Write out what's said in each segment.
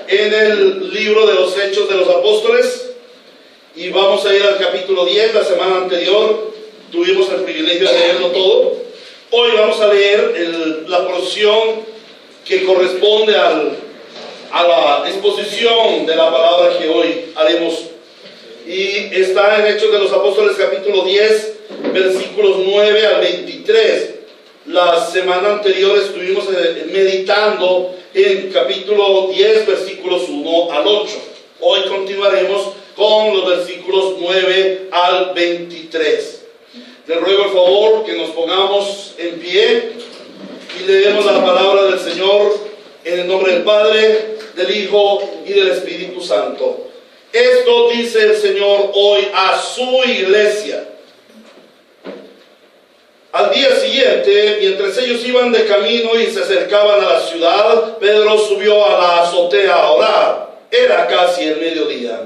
en el libro de los Hechos de los Apóstoles y vamos a ir al capítulo 10. La semana anterior tuvimos el privilegio de leerlo todo. Hoy vamos a leer la porción que corresponde a la exposición de la palabra que hoy haremos. Y está en Hechos de los Apóstoles capítulo 10, versículos 9 al 23. La semana anterior estuvimos meditando en capítulo 10, versículos 1 al 8. Hoy continuaremos con los versículos 9 al 23. Le ruego el favor que nos pongamos en pie y leemos la palabra del Señor en el nombre del Padre, del Hijo y del Espíritu Santo. Esto dice el Señor hoy a su iglesia. Al día siguiente, mientras ellos iban de camino y se acercaban a la ciudad, Pedro subió a la azotea a orar. Era casi el mediodía.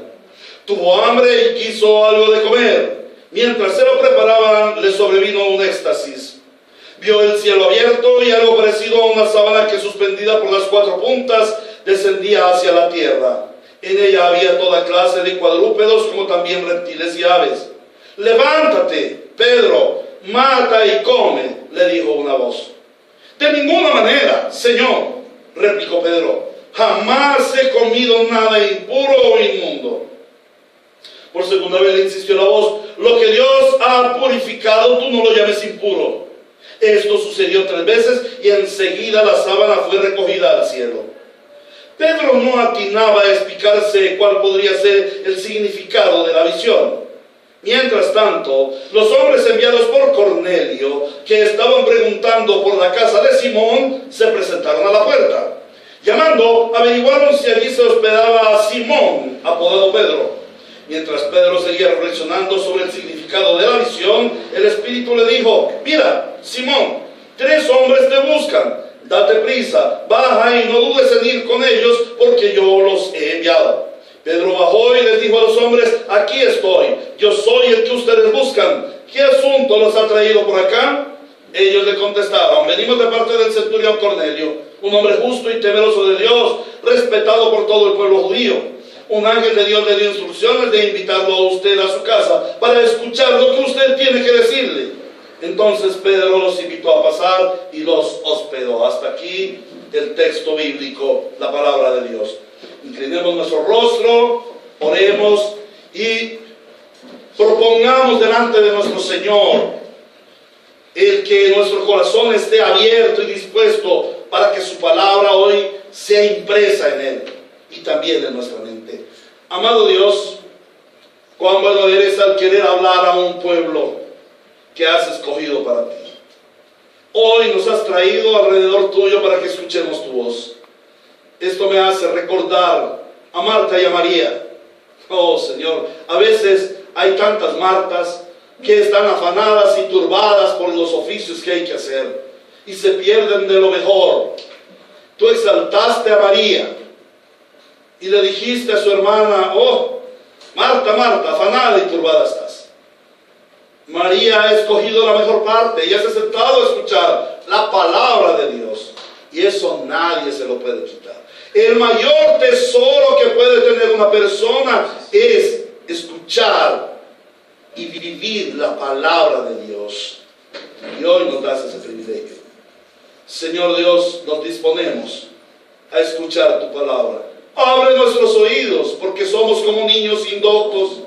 Tuvo hambre y quiso algo de comer. Mientras se lo preparaban, le sobrevino un éxtasis. Vio el cielo abierto y algo parecido a una sábana que, suspendida por las cuatro puntas, descendía hacia la tierra. En ella había toda clase de cuadrúpedos, como también reptiles y aves. «Levántate, Pedro, mata y come», le dijo una voz. «De ninguna manera, Señor», replicó Pedro, «jamás he comido nada impuro o inmundo». Por segunda vez le insistió la voz: «Lo que Dios ha purificado, tú no lo llames impuro». Esto sucedió 3 veces y enseguida la sábana fue recogida al cielo. Pedro no atinaba a explicarse cuál podría ser el significado de la visión. Mientras tanto, los hombres enviados por Cornelio, que estaban preguntando por la casa de Simón, se presentaron a la puerta. Llamando, averiguaron si allí se hospedaba Simón, apodado Pedro. Mientras Pedro seguía reflexionando sobre el significado de la visión, el Espíritu le dijo: «Mira, Simón, 3 hombres te buscan. Date prisa, baja y no dudes en ir con ellos, porque yo los he enviado». Pedro bajó y les dijo a los hombres: «Aquí estoy, yo soy el que ustedes buscan. ¿Qué asunto los ha traído por acá?». Ellos le contestaron: «Venimos de parte del centurión Cornelio, un hombre justo y temeroso de Dios, respetado por todo el pueblo judío. Un ángel de Dios le dio instrucciones de invitarlo a usted a su casa para escuchar lo que usted tiene que decirle». Entonces Pedro los invitó a pasar y los hospedó. Hasta aquí el texto bíblico, la palabra de Dios. Inclinemos nuestro rostro, oremos y propongamos delante de nuestro Señor el que nuestro corazón esté abierto y dispuesto para que su palabra hoy sea impresa en él y también en nuestra mente. Amado Dios, cuán bueno eres al querer hablar a un pueblo que has escogido para ti. Hoy nos has traído alrededor tuyo para que escuchemos tu voz. Esto me hace recordar a Marta y a María. Oh Señor, a veces hay tantas Martas que están afanadas y turbadas por los oficios que hay que hacer y se pierden de lo mejor. Tú exaltaste a María y le dijiste a su hermana: «Oh, Marta, Marta, afanada y turbada estás». María ha escogido la mejor parte y has aceptado escuchar la palabra de Dios, y eso nadie se lo puede quitar. El mayor tesoro que puede tener una persona es escuchar y vivir la palabra de Dios, y hoy nos das ese privilegio. Señor Dios, nos disponemos a escuchar tu palabra. Abre nuestros oídos, porque somos como niños indoctos.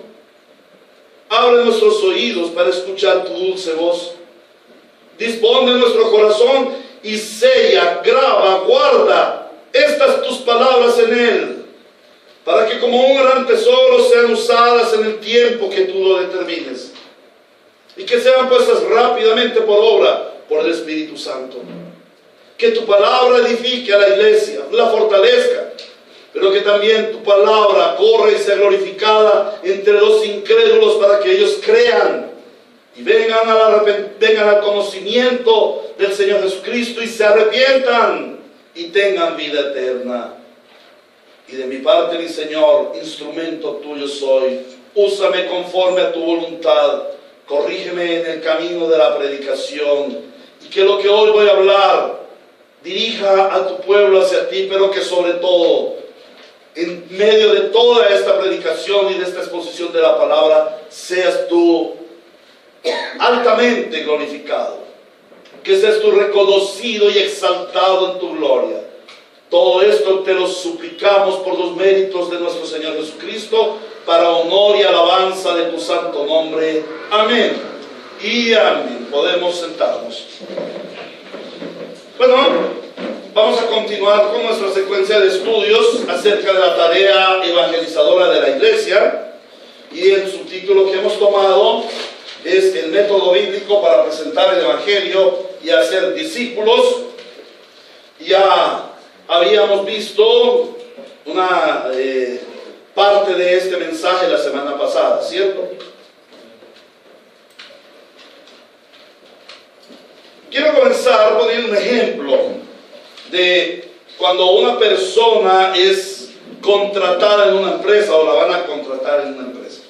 Abre nuestros oídos para escuchar tu dulce voz. Dispone nuestro corazón y sella, graba, guarda estas tus palabras en él, para que como un gran tesoro sean usadas en el tiempo que tú lo determines, y que sean puestas rápidamente por obra por el Espíritu Santo. Que tu palabra edifique a la iglesia, la fortalezca, pero que también tu palabra corra y sea glorificada entre los incrédulos, para que ellos crean y vengan al conocimiento del Señor Jesucristo y se arrepientan y tengan vida eterna. Y de mi parte, mi Señor, instrumento tuyo soy. Úsame conforme a tu voluntad. Corrígeme en el camino de la predicación, y que lo que hoy voy a hablar dirija a tu pueblo hacia ti, pero que sobre todo en medio de toda esta predicación y de esta exposición de la palabra, seas tú altamente glorificado, que seas tú reconocido y exaltado en tu gloria. Todo esto te lo suplicamos por los méritos de nuestro Señor Jesucristo, para honor y alabanza de tu santo nombre. Amén y amén. Podemos sentarnos. Bueno, vamos a continuar con nuestra secuencia de estudios acerca de la tarea evangelizadora de la iglesia, y el subtítulo que hemos tomado es el método bíblico para presentar el evangelio y hacer discípulos. Ya habíamos visto una parte de este mensaje la semana pasada, ¿cierto? Quiero comenzar poniendo un ejemplo de cuando una persona es contratada en una empresa, o la van a contratar en una empresa.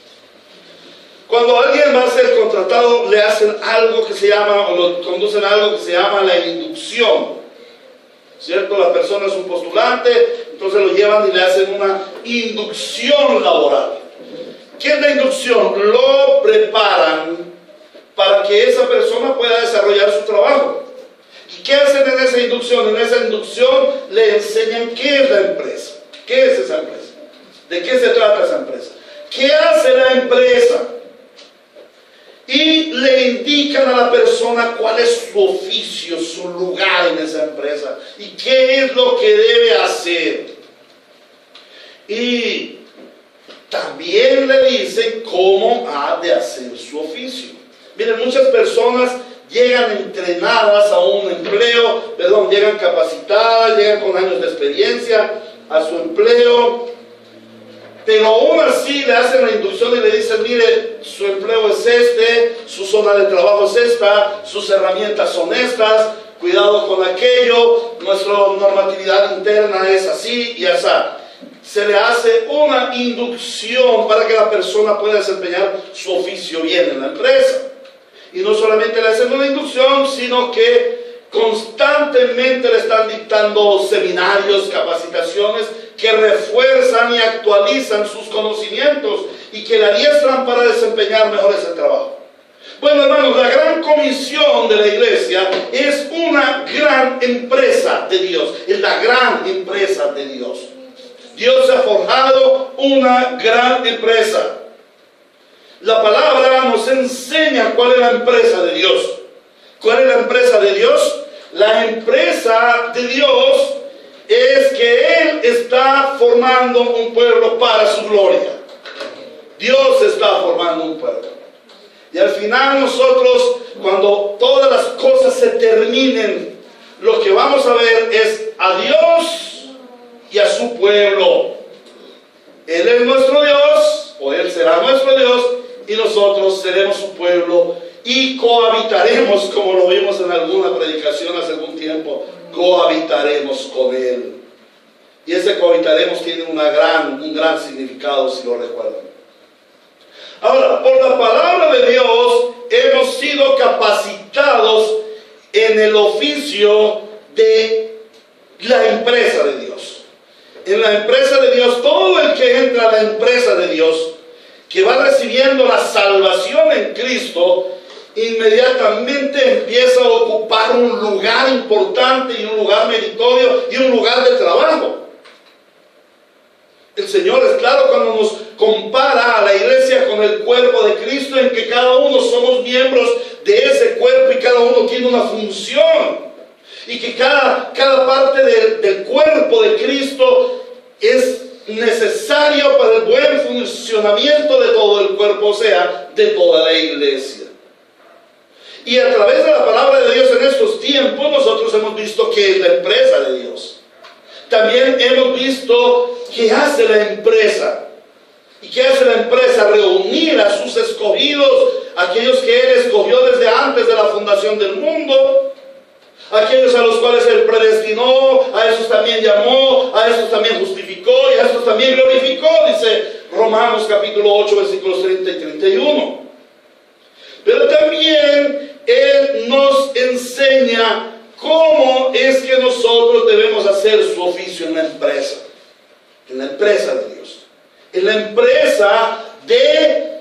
Cuando alguien va a ser contratado, le hacen algo que se llama, o lo conducen a algo que se llama la inducción, ¿cierto? La persona es un postulante, entonces lo llevan y le hacen una inducción laboral. ¿Qué es la inducción? Lo preparan para que esa persona pueda desarrollar su trabajo. ¿Y qué hacen en esa inducción? En esa inducción le enseñan qué es la empresa. ¿Qué es esa empresa? ¿De qué se trata esa empresa? ¿Qué hace la empresa? Y le indican a la persona cuál es su oficio, su lugar en esa empresa y qué es lo que debe hacer. Y también le dicen cómo ha de hacer su oficio. Miren, muchas personas llegan entrenadas a un empleo, llegan capacitadas, llegan con años de experiencia a su empleo, pero aún así le hacen la inducción y le dicen: mire, su empleo es este, su zona de trabajo es esta, sus herramientas son estas, cuidado con aquello, nuestra normatividad interna es así y así. Se le hace una inducción para que la persona pueda desempeñar su oficio bien en la empresa. Y no solamente le hacen una inducción, sino que constantemente le están dictando seminarios, capacitaciones que refuerzan y actualizan sus conocimientos y que le adiestran para desempeñar mejor ese trabajo. Bueno, hermanos, la gran comisión de la iglesia es una gran empresa de Dios, es la gran empresa de Dios. Dios ha forjado una gran empresa. La palabra nos enseña cuál es la empresa de Dios. ¿Cuál es la empresa de Dios? La empresa de Dios es que Él está formando un pueblo para su gloria. Dios está formando un pueblo. Y al final nosotros, cuando todas las cosas se terminen, lo que vamos a ver es a Dios y a su pueblo. Él es nuestro Dios, o Él será nuestro Dios, y nosotros seremos su pueblo y cohabitaremos, como lo vimos en alguna predicación hace algún tiempo, cohabitaremos con Él. Y ese cohabitaremos tiene un gran significado, si lo recuerdan. Ahora, por la palabra de Dios hemos sido capacitados en el oficio de la empresa de Dios. En la empresa de Dios, todo el que entra a la empresa de Dios, que va recibiendo la salvación en Cristo, inmediatamente empieza a ocupar un lugar importante y un lugar meritorio y un lugar de trabajo. El Señor es claro cuando nos compara a la iglesia con el cuerpo de Cristo, en que cada uno somos miembros de ese cuerpo y cada uno tiene una función, y que cada parte del cuerpo de Cristo es necesario para el buen funcionamiento de todo el cuerpo, o sea, de toda la iglesia. Y a través de la palabra de Dios en estos tiempos nosotros hemos visto que es la empresa de Dios. También hemos visto qué hace la empresa. ¿Y qué hace la empresa? Reunir a sus escogidos, aquellos que Él escogió desde antes de la fundación del mundo, aquellos a los cuales Él predestinó, a esos también llamó, a esos también justificó y a esos también glorificó, dice Romanos capítulo 8, versículos 30 y 31. Pero también Él nos enseña cómo es que nosotros debemos hacer su oficio en la empresa. en la empresa de Dios, en la empresa de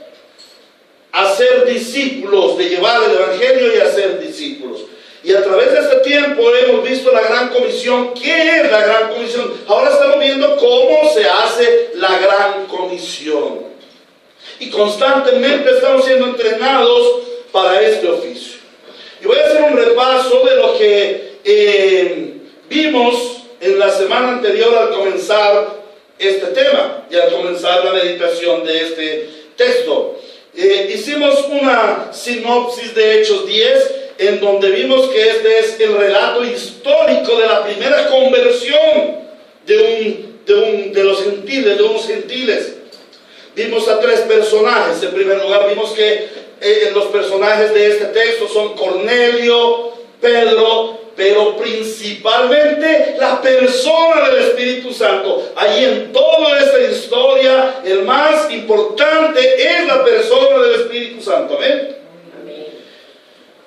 hacer discípulos, de llevar el evangelio y hacer discípulos. Y a través de este tiempo hemos visto la gran comisión. ¿Qué es la gran comisión? Ahora estamos viendo cómo se hace la gran comisión. Y constantemente estamos siendo entrenados para este oficio. Y voy a hacer un repaso de lo que vimos en la semana anterior al comenzar este tema y al comenzar la meditación de este texto. Hicimos una sinopsis de Hechos 10, en donde vimos que este es el relato histórico de la primera conversión de los gentiles, de unos gentiles. Vimos a tres personajes. En primer lugar, vimos que los personajes de este texto son Cornelio, Pedro, pero principalmente la persona del Espíritu Santo. Allí en toda esta historia, el más importante es la persona del Espíritu Santo. ¿Amén?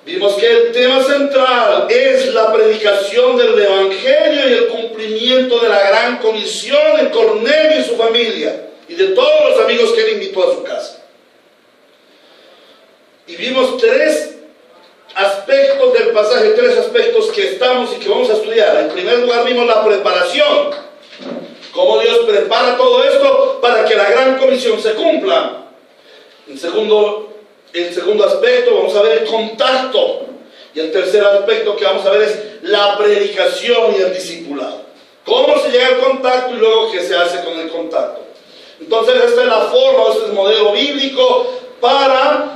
Vimos que el tema central es la predicación del Evangelio y el cumplimiento de la gran comisión en Cornelio y su familia y de todos los amigos que él invitó a su casa. Y vimos tres aspectos del pasaje, tres aspectos que estamos y que vamos a estudiar. En primer lugar vimos la preparación, cómo Dios prepara todo esto para que la gran comisión se cumpla. El segundo aspecto vamos a ver el contacto, y el tercer aspecto que vamos a ver es la predicación y el discipulado. Cómo se llega al contacto y luego qué se hace con el contacto. Entonces esta es la forma, este es el modelo bíblico para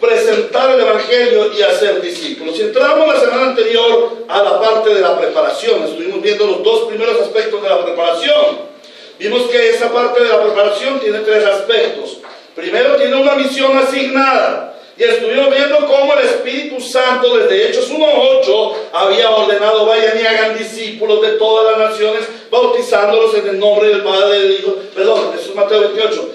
presentar el evangelio y hacer discípulos. Si entramos la semana anterior a la parte de la preparación, estuvimos viendo los dos primeros aspectos de la preparación. Vimos que esa parte de la preparación tiene tres aspectos. Primero, tiene una misión asignada, y estuvimos viendo cómo el Espíritu Santo desde Hechos 1:8 había ordenado: vayan y hagan discípulos de todas las naciones, bautizándolos en el nombre del Padre, del Hijo. Perdón, eso es Mateo 28.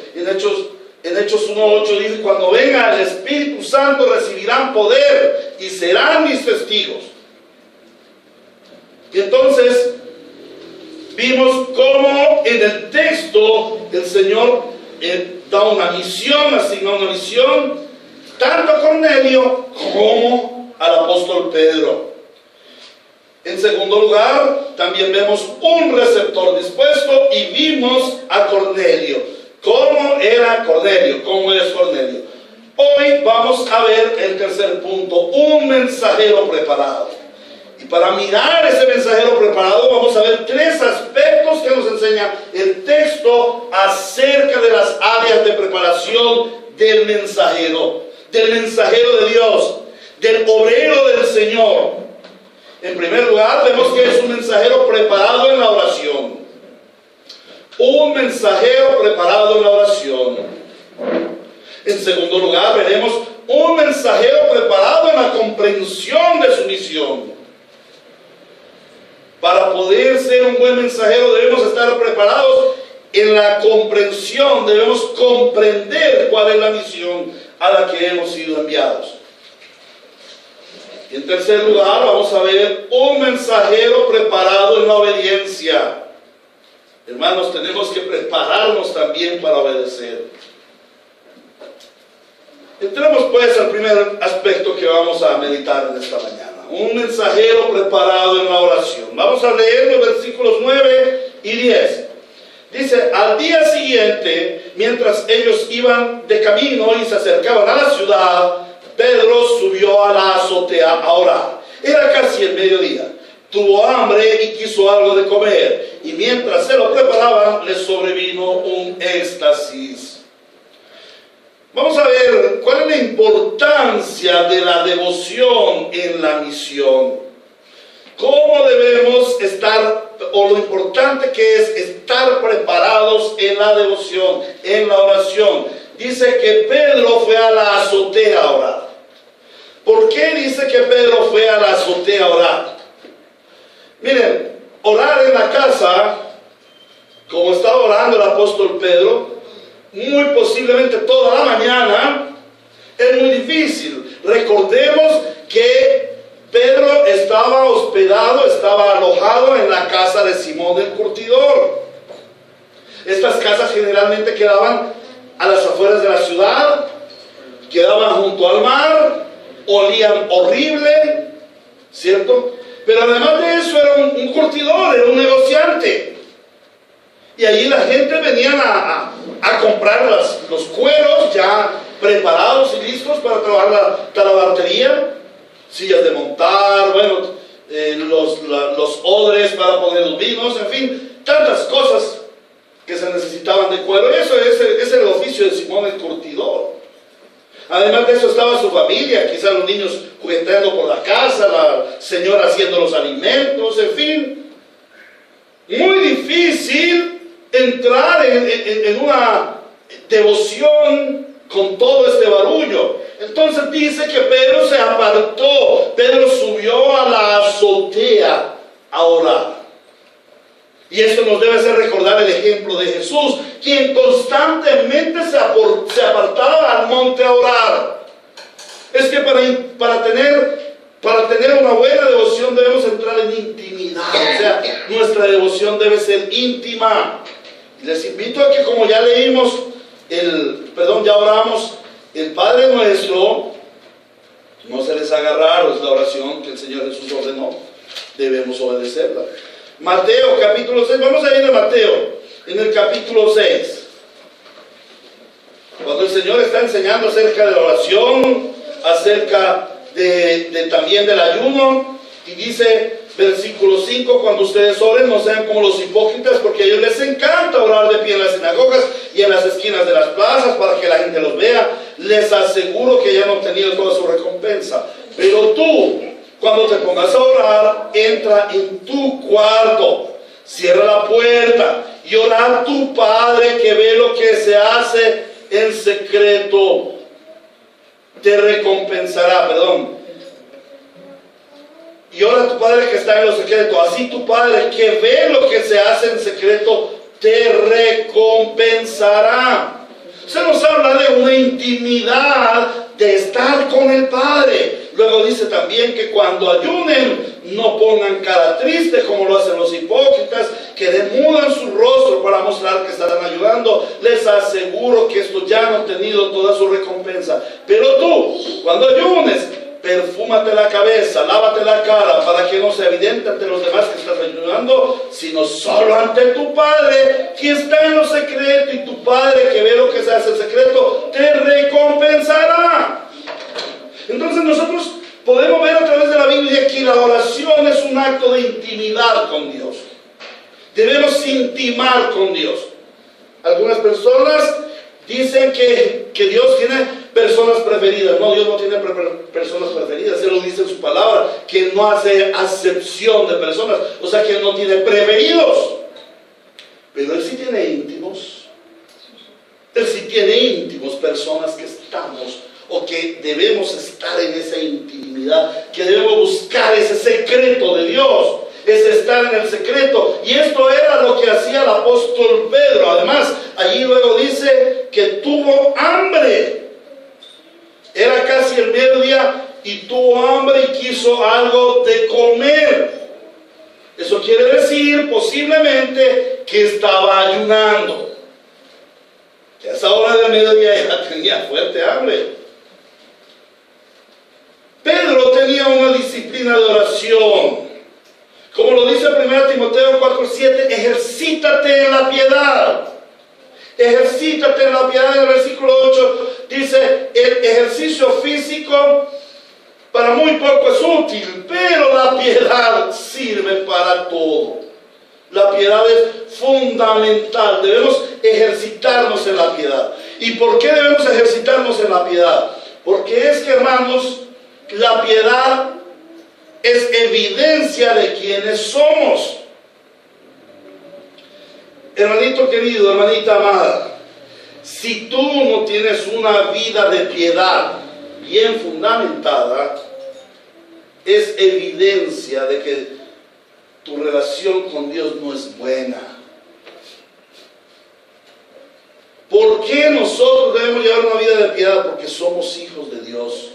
En Hechos 1:8 dice: cuando venga el Espíritu Santo recibirán poder y serán mis testigos. Y entonces vimos cómo en el texto el Señor da una misión, asigna una misión tanto a Cornelio como al apóstol Pedro. En segundo lugar, también vemos un receptor dispuesto y vimos a Cornelio. ¿Cómo era Cornelio? ¿Cómo es Cornelio? Hoy vamos a ver el tercer punto, un mensajero preparado. Y para mirar ese mensajero preparado vamos a ver tres aspectos que nos enseña el texto acerca de las áreas de preparación del mensajero de Dios, del obrero del Señor. En primer lugar, vemos que es un mensajero preparado en la oración. Un mensajero preparado en la oración. En segundo lugar, veremos un mensajero preparado en la comprensión de su misión. Para poder ser un buen mensajero debemos estar preparados en la comprensión, debemos comprender cuál es la misión a la que hemos sido enviados. Y en tercer lugar vamos a ver un mensajero preparado en la obediencia. Hermanos, tenemos que prepararnos también para obedecer. Entremos pues al primer aspecto que vamos a meditar en esta mañana. Un mensajero preparado en la oración. Vamos a leer los versículos 9 y 10. Dice: al día siguiente, mientras ellos iban de camino y se acercaban a la ciudad, Pedro subió a la azotea a orar. Era casi el mediodía. Tuvo hambre y quiso algo de comer, y mientras se lo preparaban, le sobrevino un éxtasis. Vamos a ver cuál es la importancia de la devoción en la misión. ¿Cómo debemos estar, o lo importante que es estar preparados en la devoción, en la oración? Dice que Pedro fue a la azotea a orar. ¿Por qué dice que Pedro fue a la azotea a orar? Miren, orar en la casa, como estaba orando el apóstol Pedro, muy posiblemente toda la mañana, es muy difícil. Recordemos que Pedro estaba hospedado, estaba alojado en la casa de Simón el curtidor. Estas casas generalmente quedaban a las afueras de la ciudad, quedaban junto al mar, olían horrible, ¿cierto? Pero además de eso era un curtidor, era un negociante. Y allí la gente venía a comprar los cueros ya preparados y listos para trabajar la talabartería, sillas de montar, bueno, los odres para poner los vinos, en fin, tantas cosas que se necesitaban de cuero. Eso es el oficio de Simón el curtidor. Además de eso estaba su familia, quizás los niños jugueteando por la casa, la señora haciendo los alimentos, en fin. Muy difícil entrar en una devoción con todo este barullo. Entonces dice que Pedro se apartó, Pedro subió a la azotea a orar. Y esto nos debe hacer recordar el ejemplo de Jesús, quien constantemente se apartaba al monte a orar. Es que para tener una buena devoción debemos entrar en intimidad. O sea, nuestra devoción debe ser íntima. Les invito a que, como ya leímos, ya oramos, el Padre Nuestro, no se les haga raro, es la oración que el Señor Jesús ordenó, debemos obedecerla. Mateo capítulo 6, vamos a ir a Mateo, en el capítulo 6. Cuando el Señor está enseñando acerca de la oración, acerca también del ayuno, y dice, versículo 5, cuando ustedes oren no sean como los hipócritas, porque a ellos les encanta orar de pie en las sinagogas y en las esquinas de las plazas para que la gente los vea. Les aseguro que ya han obtenido toda su recompensa. Pero tú, cuando te pongas a orar, entra en tu cuarto, cierra la puerta y ora a tu Padre que ve lo que se hace en secreto. Te recompensará, y ora a tu Padre que está en lo secreto. Así tu Padre que ve lo que se hace en secreto te recompensará. Se nos habla de una intimidad, de estar con el Padre. Luego dice también que cuando ayunen no pongan cara triste como lo hacen los hipócritas, que demudan su rostro para mostrar que estarán ayudando. Les aseguro que estos ya han obtenido toda su recompensa. Pero tú, cuando ayunes, perfúmate la cabeza, lávate la cara, para que no sea evidente ante los demás que estás ayudando, sino solo ante tu Padre que está en lo secreto, y tu Padre que ve lo que se hace en secreto te recompensará. Entonces nosotros podemos ver a través de la Biblia que la oración es un acto de intimidad con Dios. Debemos intimar con Dios. Algunas personas dicen que Dios tiene personas preferidas. No, Dios no tiene personas preferidas. Él lo dice en su palabra, que Él no hace acepción de personas. O sea, que Él no tiene preferidos. Pero Él sí tiene íntimos. Él sí tiene íntimos, personas que estamos o que debemos estar en esa intimidad, que debemos buscar ese secreto de Dios. Es estar en el secreto. Y esto era lo que hacía el apóstol Pedro. Además, allí luego dice que tuvo hambre. Era casi el mediodía y tuvo hambre y quiso algo de comer. Eso quiere decir posiblemente que estaba ayunando. Que a esa hora del mediodía ya tenía fuerte hambre. Pedro tenía una disciplina de oración. Como lo dice 1 Timoteo 4:7, ejercítate en la piedad. Ejercítate en la piedad. En el versículo 8 dice, el ejercicio físico para muy poco es útil, pero la piedad sirve para todo. La piedad es fundamental. Debemos ejercitarnos en la piedad. ¿Y por qué debemos ejercitarnos en la piedad? Porque es que, hermanos, la piedad es evidencia de quienes somos. Hermanito querido, hermanita amada, si tú no tienes una vida de piedad bien fundamentada, es evidencia de que tu relación con Dios no es buena. ¿Por qué nosotros debemos llevar una vida de piedad? Porque somos hijos de Dios.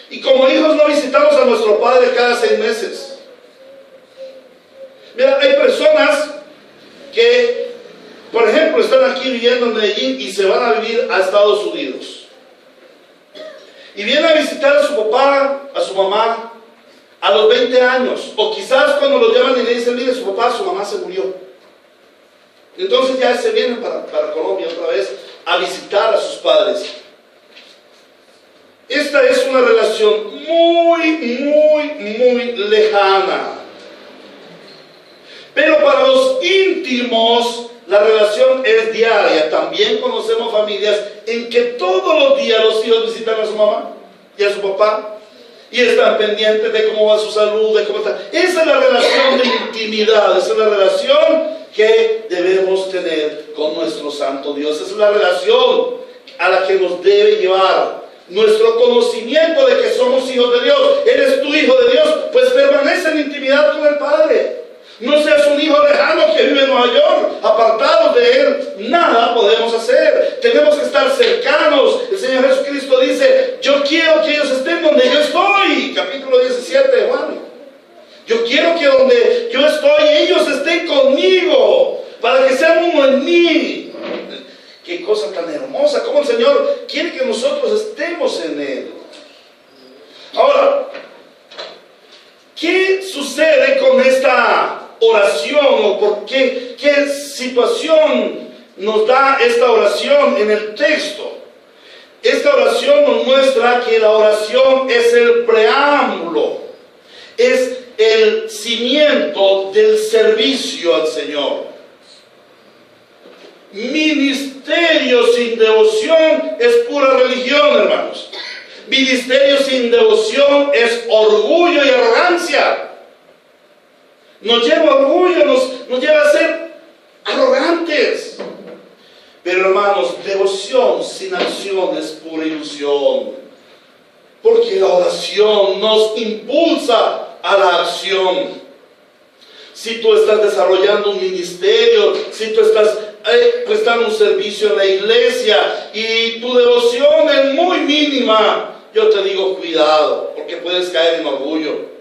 Y como hijos no visitamos a nuestro Padre cada 6 meses. Mira, hay personas que aquí viviendo en Medellín y se van a vivir a Estados Unidos. Y viene a visitar a su papá, a su mamá, a los 20 años. O quizás cuando lo llaman y le dicen, mire, su papá, su mamá se murió. Entonces ya se vienen para Colombia otra vez a visitar a sus padres. Esta es una relación muy lejana. Pero para los íntimos, la relación es diaria. También conocemos familias en que todos los días los hijos visitan a su mamá y a su papá y están pendientes de cómo va su salud, de cómo está. Esa es la relación de intimidad, esa es la relación que debemos tener con nuestro santo Dios. Esa es la relación a la que nos debe llevar nuestro conocimiento de que somos hijos de Dios. Eres tu hijo de Dios, pues permanece en intimidad con el Padre. No seas un hijo lejano que vive en Nueva York, apartados de Él. Nada podemos hacer. Tenemos que estar cercanos. El Señor Jesucristo dice, yo quiero que ellos estén donde yo estoy. Capítulo 17 de Juan. Yo quiero que donde yo estoy, ellos estén conmigo, para que sean uno en mí. Qué cosa tan hermosa, como el Señor quiere que nosotros estemos en Él. Ahora, ¿qué sucede con esta oración? ¿O por qué situación nos da esta oración en el texto? Esta oración nos muestra que la oración es el preámbulo, es el cimiento del servicio al Señor. Ministerio sin devoción es pura religión, hermanos. Ministerio sin devoción es orgullo y arrogancia. Nos lleva a orgullo, nos lleva a ser arrogantes. Pero hermanos, devoción sin acción es pura ilusión. Porque la oración nos impulsa a la acción. Si tú estás desarrollando un ministerio, si tú estás prestando un servicio en la iglesia y tu devoción es muy mínima, yo te digo cuidado, porque puedes caer en orgullo.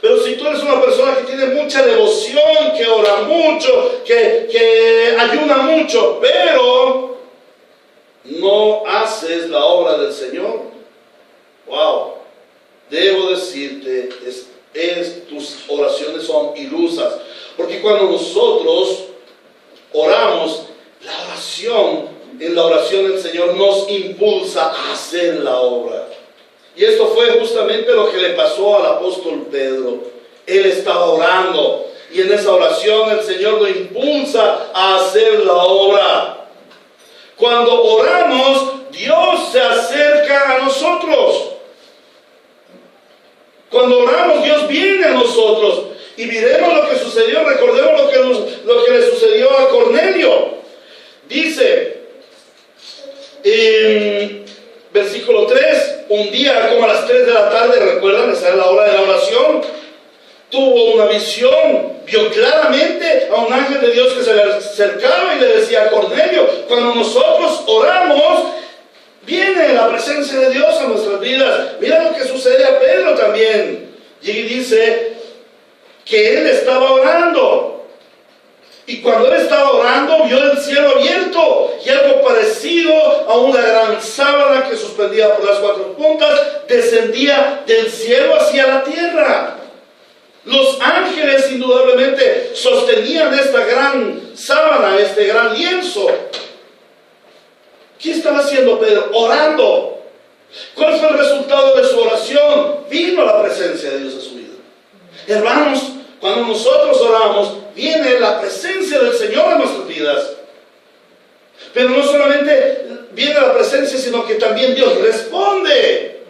Pero si tú eres una persona que tiene mucha devoción, que ora mucho, que ayuna mucho, pero no haces la obra del Señor, wow, debo decirte, tus oraciones son ilusas. Porque cuando nosotros oramos, en la oración el Señor nos impulsa a hacer la obra. Y esto fue justamente lo que le pasó al apóstol Pedro. Él estaba orando y en esa oración el Señor lo impulsa a hacer la obra. Cuando oramos, Dios se acerca a nosotros. Cuando oramos, Dios viene a nosotros. Y miremos lo que sucedió, recordemos lo que le sucedió a Cornelio. Dice en versículo 3, un día como a las 3 de la tarde, recuerdan, esa era la hora de la oración, tuvo una visión, vio claramente a un ángel de Dios que se le acercaba y le decía a Cornelio, cuando nosotros oramos, viene la presencia de Dios a nuestras vidas. Mira lo que sucede a Pedro también. Y dice que él estaba orando. Y cuando él estaba orando, vio el cielo abierto y algo parecido a una gran sábana que suspendida por las 4 puntas descendía del cielo hacia la tierra. Los ángeles indudablemente sostenían esta gran sábana, este gran lienzo. ¿Qué estaba haciendo Pedro? Orando. ¿Cuál fue el resultado de su oración? Vino la presencia de Dios a su vida. Hermanos, cuando nosotros oramos, viene la presencia del Señor en nuestras vidas. Pero no solamente viene la presencia, sino que también Dios responde.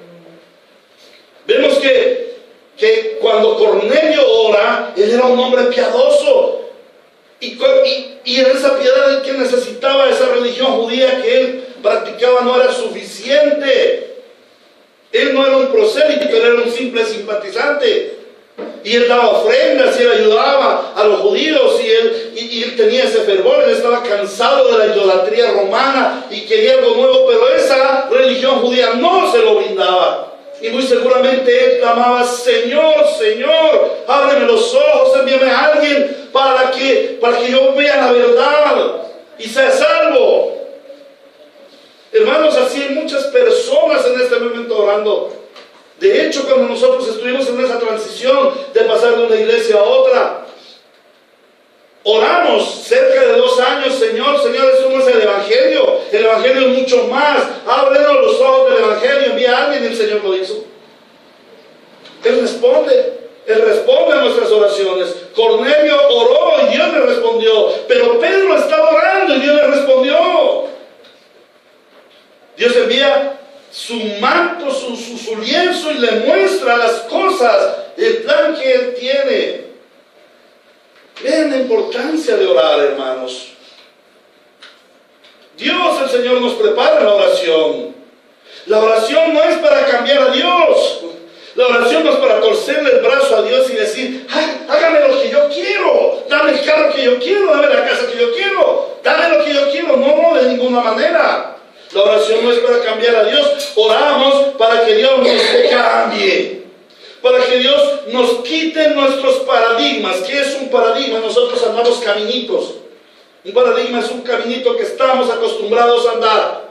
Vemos que cuando Cornelio ora, él era un hombre piadoso. Y en esa piedad el que necesitaba, esa religión judía que él practicaba, no era suficiente. Él no era un prosélito, pero era un simple simpatizante. Y él daba ofrendas y él ayudaba a los judíos y él tenía ese fervor. Él estaba cansado de la idolatría romana y quería algo nuevo, pero esa religión judía no se lo brindaba. Y muy seguramente él clamaba: Señor, Señor, ábreme los ojos, envíame a alguien para que yo vea la verdad. y sea salvo. Hermanos, así hay muchas personas en este momento orando. De hecho, cuando nosotros estuvimos en esa transición de pasar de una iglesia a otra, oramos cerca de 2 años: Señor, esto no es el Evangelio es mucho más, ábrenos los ojos del Evangelio, envía a alguien, y el Señor lo hizo. Él responde a nuestras oraciones. Cornelio oró y Dios le respondió, pero Pedro estaba orando y Dios le respondió. Dios envía su manto, su lienzo, y le muestra las cosas, el plan que Él tiene. Vean la importancia de orar, hermanos. Dios, el Señor, nos prepara la oración. La oración no es para cambiar a Dios. La oración no es para torcerle el brazo a Dios y decir: ay, hágame lo que yo quiero, dame el carro que yo quiero, dame la casa que yo quiero, dame lo que yo quiero. No, de ninguna manera. La oración no es para cambiar a Dios. Oramos para que Dios nos cambie, para que Dios nos quite nuestros paradigmas. ¿Qué es un paradigma? Nosotros andamos caminitos. Un paradigma es un caminito que estamos acostumbrados a andar.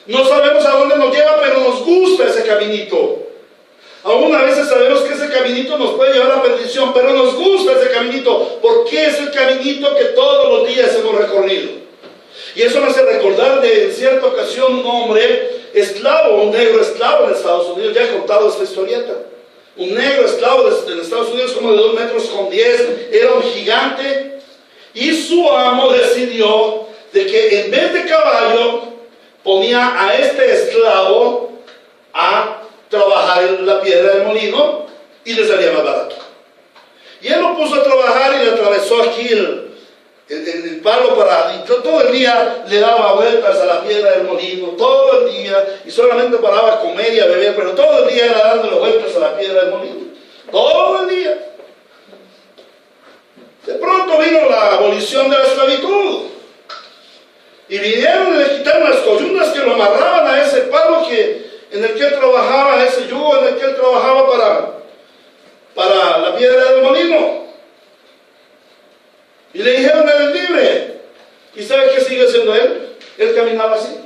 No sabemos a dónde nos lleva, pero nos gusta ese caminito. Algunas veces sabemos que ese caminito nos puede llevar a la perdición, pero nos gusta ese caminito, porque es el caminito que todos los días hemos recorrido. Y eso me hace recordar de, en cierta ocasión, un hombre esclavo, un negro esclavo en Estados Unidos. Ya he contado esta historieta. Un negro esclavo en Estados Unidos, como de 2 metros con 10, era un gigante, y su amo decidió de que en vez de caballo ponía a este esclavo a trabajar en la piedra del molino, y le salía más barato. Y él lo puso a trabajar y le atravesó aquí el palo y todo el día le daba vueltas a la piedra del molino, todo el día, y solamente paraba a comer y a beber, pero todo el día era dándole vueltas a la piedra del molino, todo el día. De pronto vino la abolición de la esclavitud, y vinieron y le quitaron las columnas que lo amarraban a ese palo en el que él trabajaba, a ese yugo en el que él trabajaba para la piedra del molino. Y le dijeron: eres libre. ¿Y sabe qué sigue haciendo él? Él caminaba así.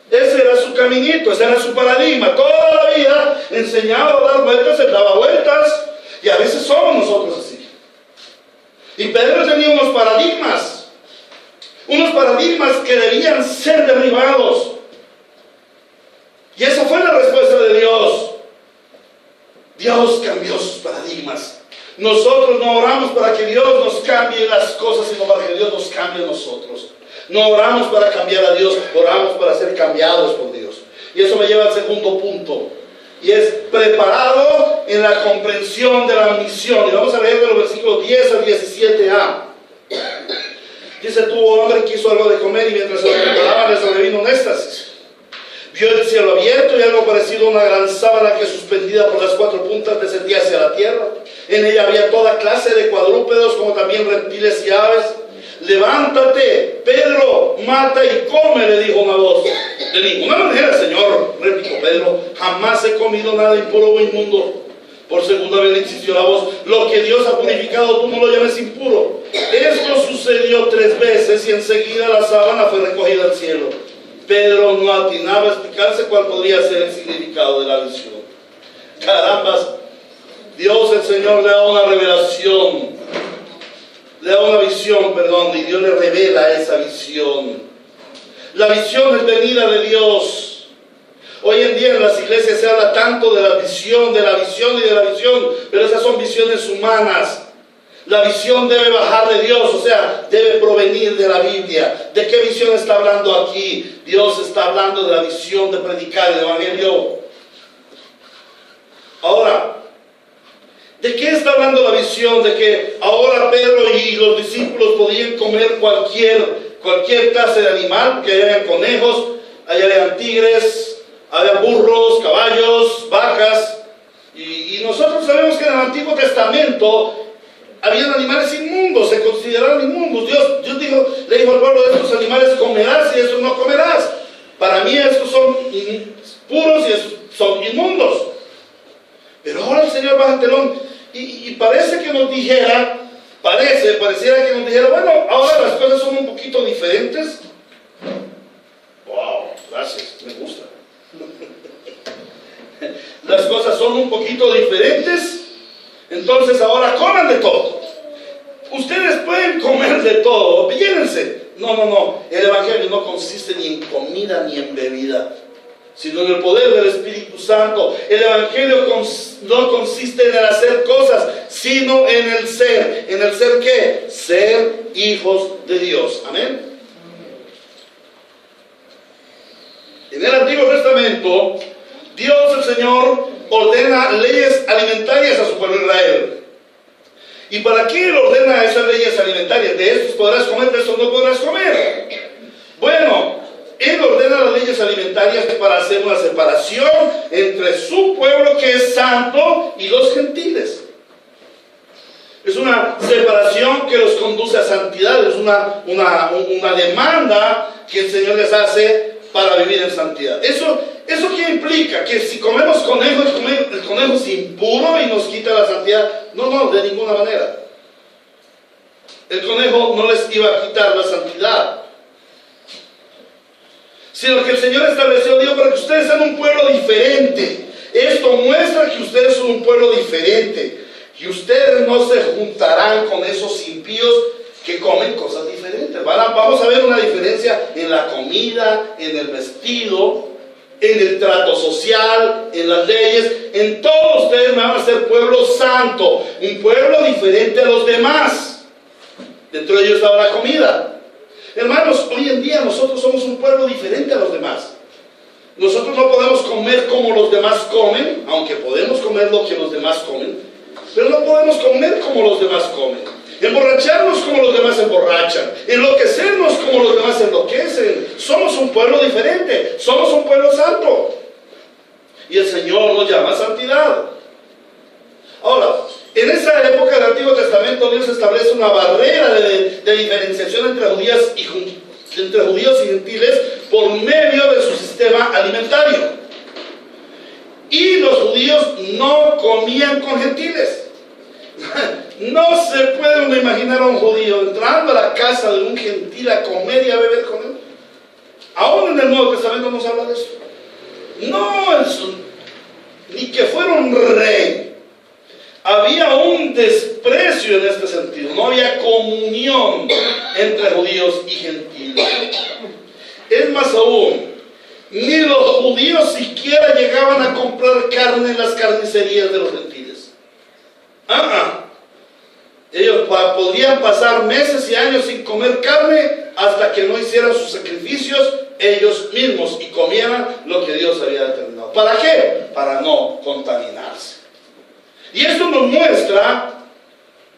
Ese era su caminito, ese era su paradigma. Toda la vida enseñaba a dar vueltas, él daba vueltas. Y a veces somos nosotros así. Y Pedro tenía unos paradigmas que debían ser derribados. Y esa fue la respuesta de Dios. Dios cambió sus paradigmas. Nosotros no oramos para que Dios nos cambie las cosas, sino para que Dios nos cambie a nosotros. No oramos para cambiar a Dios, oramos para ser cambiados por Dios. Y eso me lleva al segundo punto, y es preparado en la comprensión de la misión. Y vamos a leer de los versículos 10 al 17a. Dice: tuvo hambre, quiso algo de comer, y mientras se lo preparaban le sobrevino un éxtasis. Vio el cielo abierto y algo parecido a una gran sábana que, suspendida por las 4 puntas, descendía hacia la tierra. En ella había toda clase de cuadrúpedos, como también reptiles y aves. Levántate, Pedro, mata y come, le dijo una voz. De ninguna manera, Señor, replicó Pedro, jamás he comido nada impuro o inmundo. Por segunda vez le insistió la voz: lo que Dios ha purificado, tú no lo llames impuro. Esto sucedió 3 veces y enseguida la sábana fue recogida al cielo. Pedro no atinaba a explicarse cuál podría ser el significado de la visión. Carambas, Dios, el Señor, le da una revelación, y Dios le revela esa visión. La visión es venida de Dios. Hoy en día en las iglesias se habla tanto de la visión, pero esas son visiones humanas. La visión debe bajar de Dios, o sea, debe provenir de la Biblia. ¿De qué visión está hablando aquí? Dios está hablando de la visión de predicar el Evangelio. Ahora, ¿de qué está hablando la visión? De que ahora Pedro y los discípulos podían comer cualquier clase de animal, porque allá había conejos, allá había tigres, había burros, caballos, vacas. Y nosotros sabemos que en el Antiguo Testamento habían animales inmundos, se consideraban inmundos. Dios le dijo al pueblo: de estos animales comerás y de estos no comerás. Para mí estos son puros y estos son inmundos. Pero ahora el Señor baja el telón y parece que nos dijera Pareciera que nos dijera, bueno, ahora las cosas son un poquito diferentes. Wow, gracias, me gusta. Las cosas son un poquito diferentes, entonces ahora coman de todo. Ustedes pueden comer de todo, llénense. No, el Evangelio no consiste ni en comida ni en bebida, sino en el poder del Espíritu Santo. El Evangelio no consiste en el hacer cosas, sino en el ser. ¿En el ser qué? Ser hijos de Dios. Amén. En el Antiguo Testamento, Dios el Señor ordena leyes alimentarias a su pueblo Israel. ¿Y para qué Él ordena esas leyes alimentarias? De estos podrás comer, de estos no podrás comer. Bueno, Él ordena las leyes alimentarias para hacer una separación entre su pueblo que es santo y los gentiles. Es una separación que los conduce a santidad, es una demanda que el Señor les hace para vivir en santidad. ¿Eso qué implica? Que si comemos conejo, el conejo es impuro y nos quita la santidad. No, de ninguna manera. El conejo no les iba a quitar la santidad, sino que el Señor estableció, digo, para que ustedes sean un pueblo diferente. Esto muestra que ustedes son un pueblo diferente, que ustedes no se juntarán con esos impíos que comen cosas diferentes. Vamos a ver una diferencia en la comida, en el vestido, en el trato social, en las leyes. En todos ustedes van a ser pueblo santo, un pueblo diferente a los demás. Dentro de ellos estaba la comida. Hermanos, hoy en día nosotros somos un pueblo diferente a los demás. Nosotros no podemos comer como los demás comen, aunque podemos comer lo que los demás comen, pero no podemos comer como los demás comen. Emborracharnos como los demás emborrachan, enloquecernos como los demás enloquecen. Somos un pueblo diferente, somos un pueblo santo. Y el Señor nos llama a santidad. Ahora, en esa época del Antiguo Testamento, Dios establece una barrera de diferenciación entre judíos y gentiles por medio de su sistema alimentario. Y los judíos no comían con gentiles. No se puede uno imaginar a un judío entrando a la casa de un gentil a comer y a beber con él. Aún en el Nuevo Testamento nos habla de eso. No, ni que fuera un rey. Había un desprecio en este sentido. No había comunión entre judíos y gentiles. Es más aún, ni los judíos siquiera llegaban a comprar carne en las carnicerías de los gentiles. Ellos podrían pasar meses y años sin comer carne hasta que no hicieran sus sacrificios ellos mismos y comieran lo que Dios había determinado. ¿Para qué? Para no contaminarse. Y esto nos muestra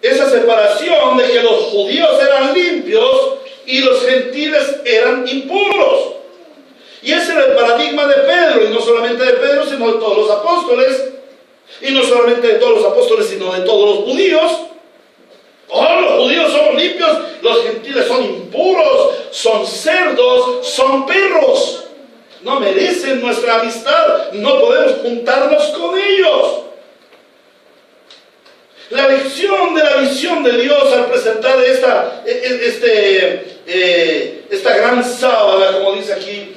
esa separación de que los judíos eran limpios y los gentiles eran impuros. Y ese era el paradigma de Pedro, y no solamente de Pedro, sino de todos los apóstoles. Y no solamente de todos los apóstoles, sino de todos los judíos. Oh, los judíos somos limpios, los gentiles son impuros, son cerdos, son perros. No merecen nuestra amistad, no podemos juntarnos con ellos. La lección de la visión de Dios al presentar esta gran sábana, como dice aquí,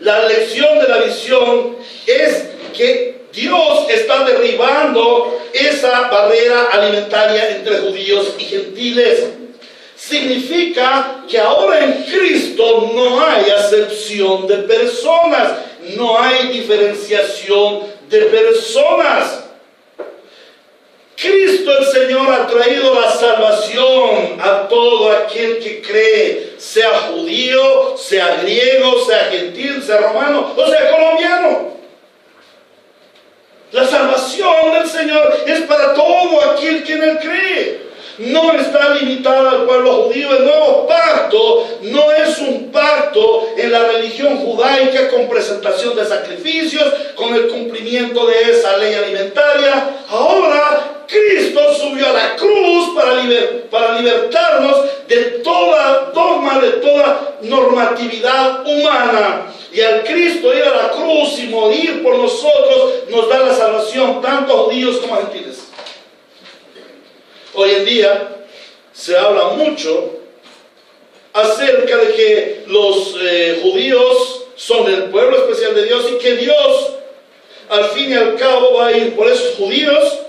la lección de la visión es que Dios está derribando esa barrera alimentaria entre judíos y gentiles. Significa que ahora en Cristo no hay acepción de personas, no hay diferenciación de personas. Cristo el Señor ha traído la salvación a todo aquel que cree, sea judío, sea griego, sea gentil, sea romano o sea colombiano. La salvación del Señor es para todo aquel que en Él cree. No está limitada al pueblo judío. El nuevo pacto no es un pacto en la religión judaica con presentación de sacrificios, con el cumplimiento de esa ley alimentaria. Ahora Cristo subió a la cruz para libertarnos de toda dogma, de toda normatividad humana. Y al Cristo ir a la cruz y morir por nosotros, nos da la salvación tanto a judíos como a gentiles. Hoy en día se habla mucho acerca de que los judíos son el pueblo especial de Dios y que Dios al fin y al cabo va a ir por esos judíos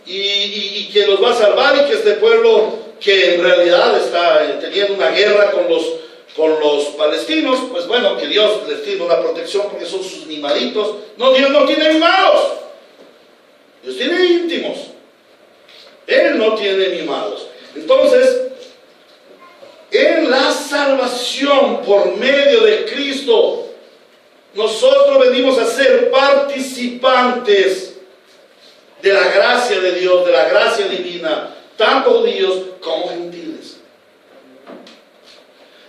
y que los va a salvar, y que este pueblo que en realidad está teniendo una guerra con los palestinos, pues bueno, que Dios les tiene una protección porque son sus mimaditos. No, Dios no tiene mimados, Dios tiene íntimos, Él no tiene mimados. Entonces, en la salvación por medio de Cristo, nosotros venimos a ser participantes de la gracia de Dios, de la gracia divina, tanto judíos como gentiles.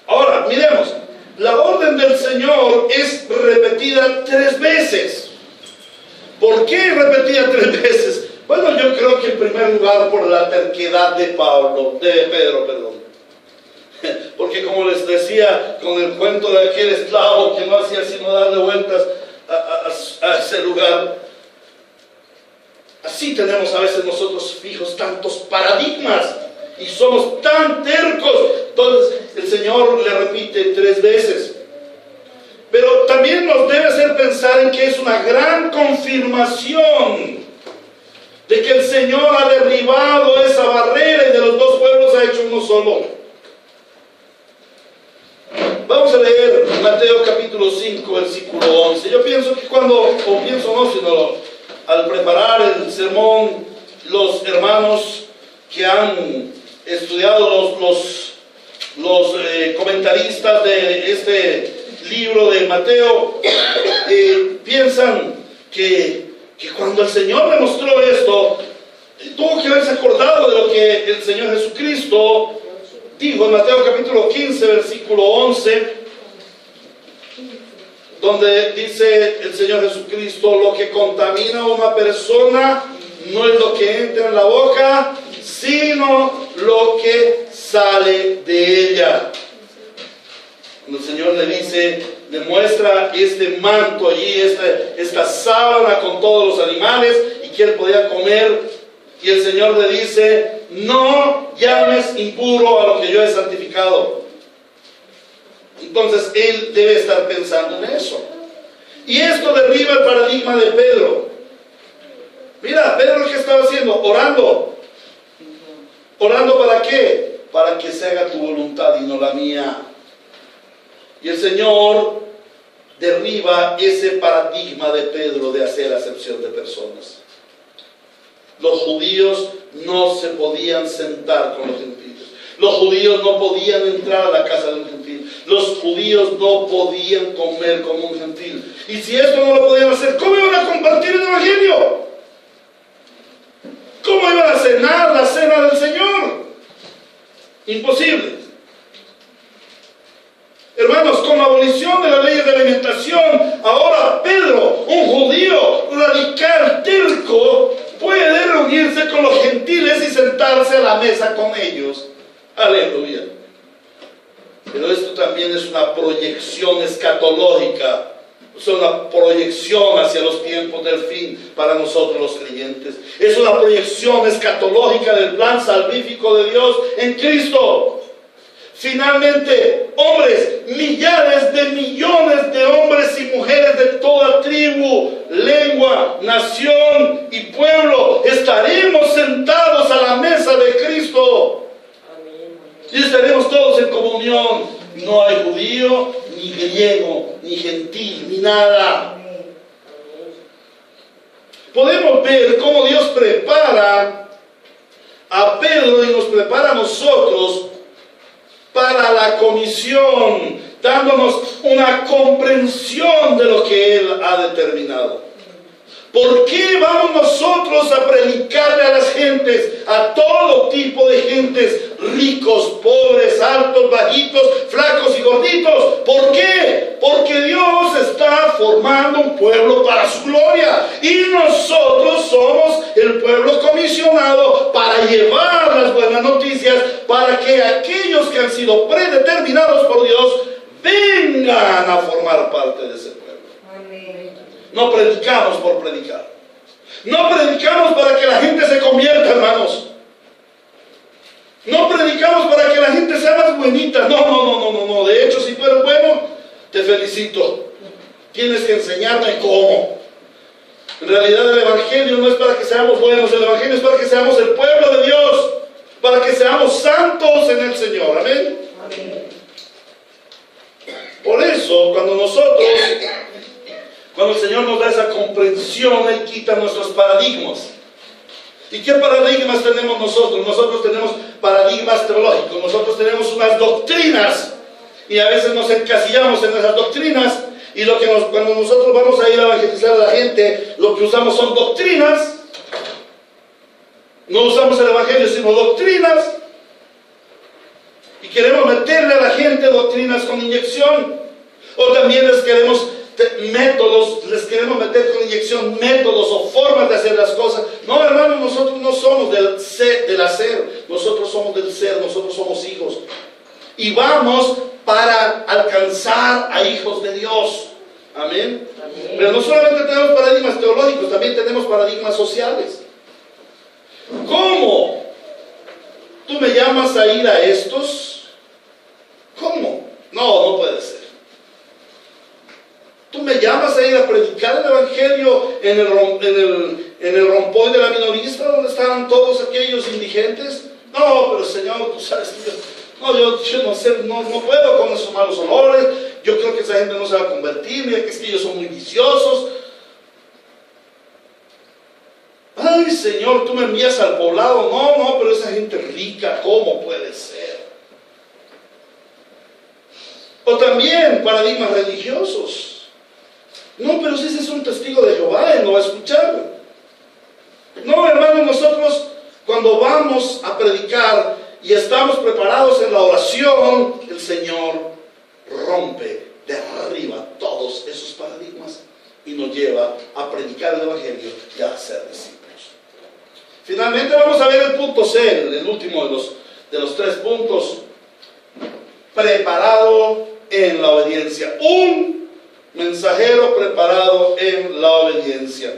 Ahora, miremos, la orden del Señor es repetida 3 veces. ¿Por qué repetida 3 veces? Bueno, yo creo que en primer lugar por la terquedad de Pedro. Porque como les decía con el cuento de aquel esclavo que no hacía sino darle vueltas a ese lugar, así tenemos a veces nosotros fijos tantos paradigmas y somos tan tercos. Entonces el Señor le repite 3 veces. Pero también nos debe hacer pensar en que es una gran confirmación de que el Señor ha derribado esa barrera y de los 2 pueblos ha hecho uno solo. Vamos a leer Mateo capítulo 5, versículo 11. Yo pienso que al preparar el sermón, los hermanos que han estudiado, los comentaristas de este libro de Mateo, piensan que cuando el Señor le mostró esto, tuvo que haberse acordado de lo que el Señor Jesucristo dijo en Mateo capítulo 15, versículo 11, donde dice el Señor Jesucristo: lo que contamina a una persona no es lo que entra en la boca, sino lo que sale de ella. Cuando el Señor le dice, le muestra este manto allí, esta sábana con todos los animales, y que él podía comer, y el Señor le dice: no llames impuro a lo que yo he santificado. Entonces él debe estar pensando en eso. Y esto derriba el paradigma de Pedro. Mira, Pedro, ¿qué estaba haciendo? Orando. ¿Orando para qué? Para que se haga tu voluntad y no la mía. Y el Señor derriba ese paradigma de Pedro de hacer acepción de personas. Los judíos no se podían sentar con los gentiles. Los judíos no podían entrar a la casa de un gentil. Los judíos no podían comer con un gentil. Y si esto no lo podían hacer, ¿cómo iban a compartir el evangelio? ¿Cómo iban a cenar la cena del Señor? Imposible. Hermanos, con la abolición de las leyes de alimentación, ahora Pedro, un judío radical, terco, puede reunirse con los gentiles y sentarse a la mesa con ellos. Aleluya. Pero esto también es una proyección escatológica, es una proyección hacia los tiempos del fin para nosotros los creyentes. Es una proyección escatológica del plan salvífico de Dios en Cristo. Finalmente, hombres, millares de millones de hombres y mujeres de toda tribu, lengua, nación y pueblo estaremos sentados a la mesa de Cristo. Y estaremos todos en comunión. No hay judío, ni griego, ni gentil, ni nada. Podemos ver cómo Dios prepara a Pedro y nos prepara a nosotros para la comisión, dándonos una comprensión de lo que Él ha determinado. ¿Por qué vamos nosotros a predicarle a las gentes, a todo tipo de gentes, ricos, pobres, altos, bajitos, flacos y gorditos? ¿Por qué? Porque Dios está formando un pueblo para su gloria y nosotros somos el pueblo comisionado para llevar las buenas noticias, para que aquellos que han sido predeterminados por Dios vengan a formar parte de ese pueblo. Amén. No predicamos por predicar. No predicamos para que la gente se convierta, hermanos. No predicamos para que la gente sea más buenita. No. De hecho, si tú eres bueno, te felicito. Tienes que enseñarme cómo. En realidad el Evangelio no es para que seamos buenos. El Evangelio es para que seamos el pueblo de Dios. Para que seamos santos en el Señor. Amén. Amén. Por eso, cuando el Señor nos da esa comprensión, Él quita nuestros paradigmas. ¿Y qué paradigmas tenemos nosotros? Nosotros tenemos paradigmas teológicos, nosotros tenemos unas doctrinas y a veces nos encasillamos en esas doctrinas y cuando nosotros vamos a ir a evangelizar a la gente, lo que usamos son doctrinas. No usamos el Evangelio, sino doctrinas. Y queremos meterle a la gente doctrinas con inyección. O también les queremos meter con inyección métodos o formas de hacer las cosas. No, hermanos, nosotros no somos del hacer, nosotros somos del ser, nosotros somos hijos. Y vamos para alcanzar a hijos de Dios. Amén. Amén. Pero no solamente tenemos paradigmas teológicos, también tenemos paradigmas sociales. ¿Cómo? ¿Tú me llamas a ir a estos? ¿Cómo? No puede ser. ¿Tú me llamas a ir a predicar el Evangelio en el rompoy de la minorista donde estaban todos aquellos indigentes? No, pero Señor, tú sabes que yo no sé, no puedo con esos malos olores. Yo creo que esa gente no se va a convertir. Mira que es que ellos son muy viciosos. Ay, Señor, tú me envías al poblado. No, pero esa gente rica, ¿cómo puede ser? O también paradigmas religiosos. No, pero si ese es un testigo de Jehová, él no va a escuchar. No, hermanos, nosotros cuando vamos a predicar y estamos preparados en la oración, el Señor rompe de arriba todos esos paradigmas y nos lleva a predicar el Evangelio y a hacer discípulos. Finalmente vamos a ver el punto C, el último de los 3 puntos. Preparado en la obediencia. Un mensajero preparado en la obediencia.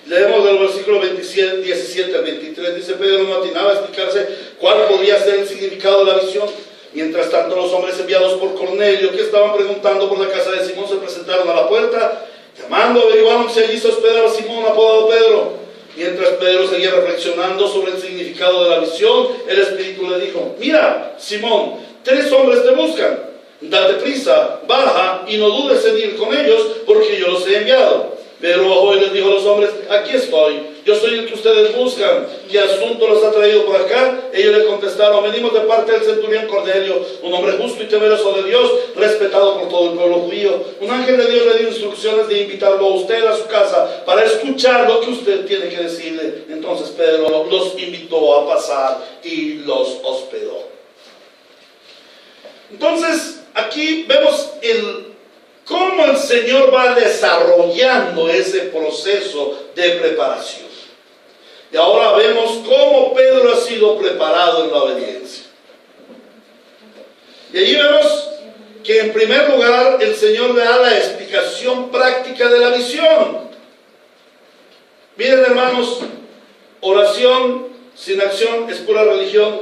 Leemos del versículo 17 al 23. Dice: Pedro no atinaba a explicarse cuál podía ser el significado de la visión. Mientras tanto, los hombres enviados por Cornelio, que estaban preguntando por la casa de Simón, se presentaron a la puerta. Llamando, averiguaron si allí se hospedaba Simón, apodado Pedro. Mientras Pedro seguía reflexionando sobre el significado de la visión, el Espíritu le dijo: Mira, Simón, 3 hombres te buscan. Date prisa, baja y no dudes en ir con ellos, porque yo los he enviado. Pedro bajó y les dijo a los hombres: Aquí estoy, yo soy el que ustedes buscan. ¿Qué asunto los ha traído por acá? Ellos le contestaron: Venimos de parte del centurión Cornelio, un hombre justo y temeroso de Dios, respetado por todo el pueblo judío. Un ángel de Dios le dio instrucciones de invitarlo a usted a su casa para escuchar lo que usted tiene que decirle. Entonces Pedro los invitó a pasar y los hospedó. Entonces aquí vemos cómo el Señor va desarrollando ese proceso de preparación. Y ahora vemos cómo Pedro ha sido preparado en la obediencia. Y allí vemos que en primer lugar el Señor le da la explicación práctica de la visión. Miren, hermanos, oración sin acción es pura religión.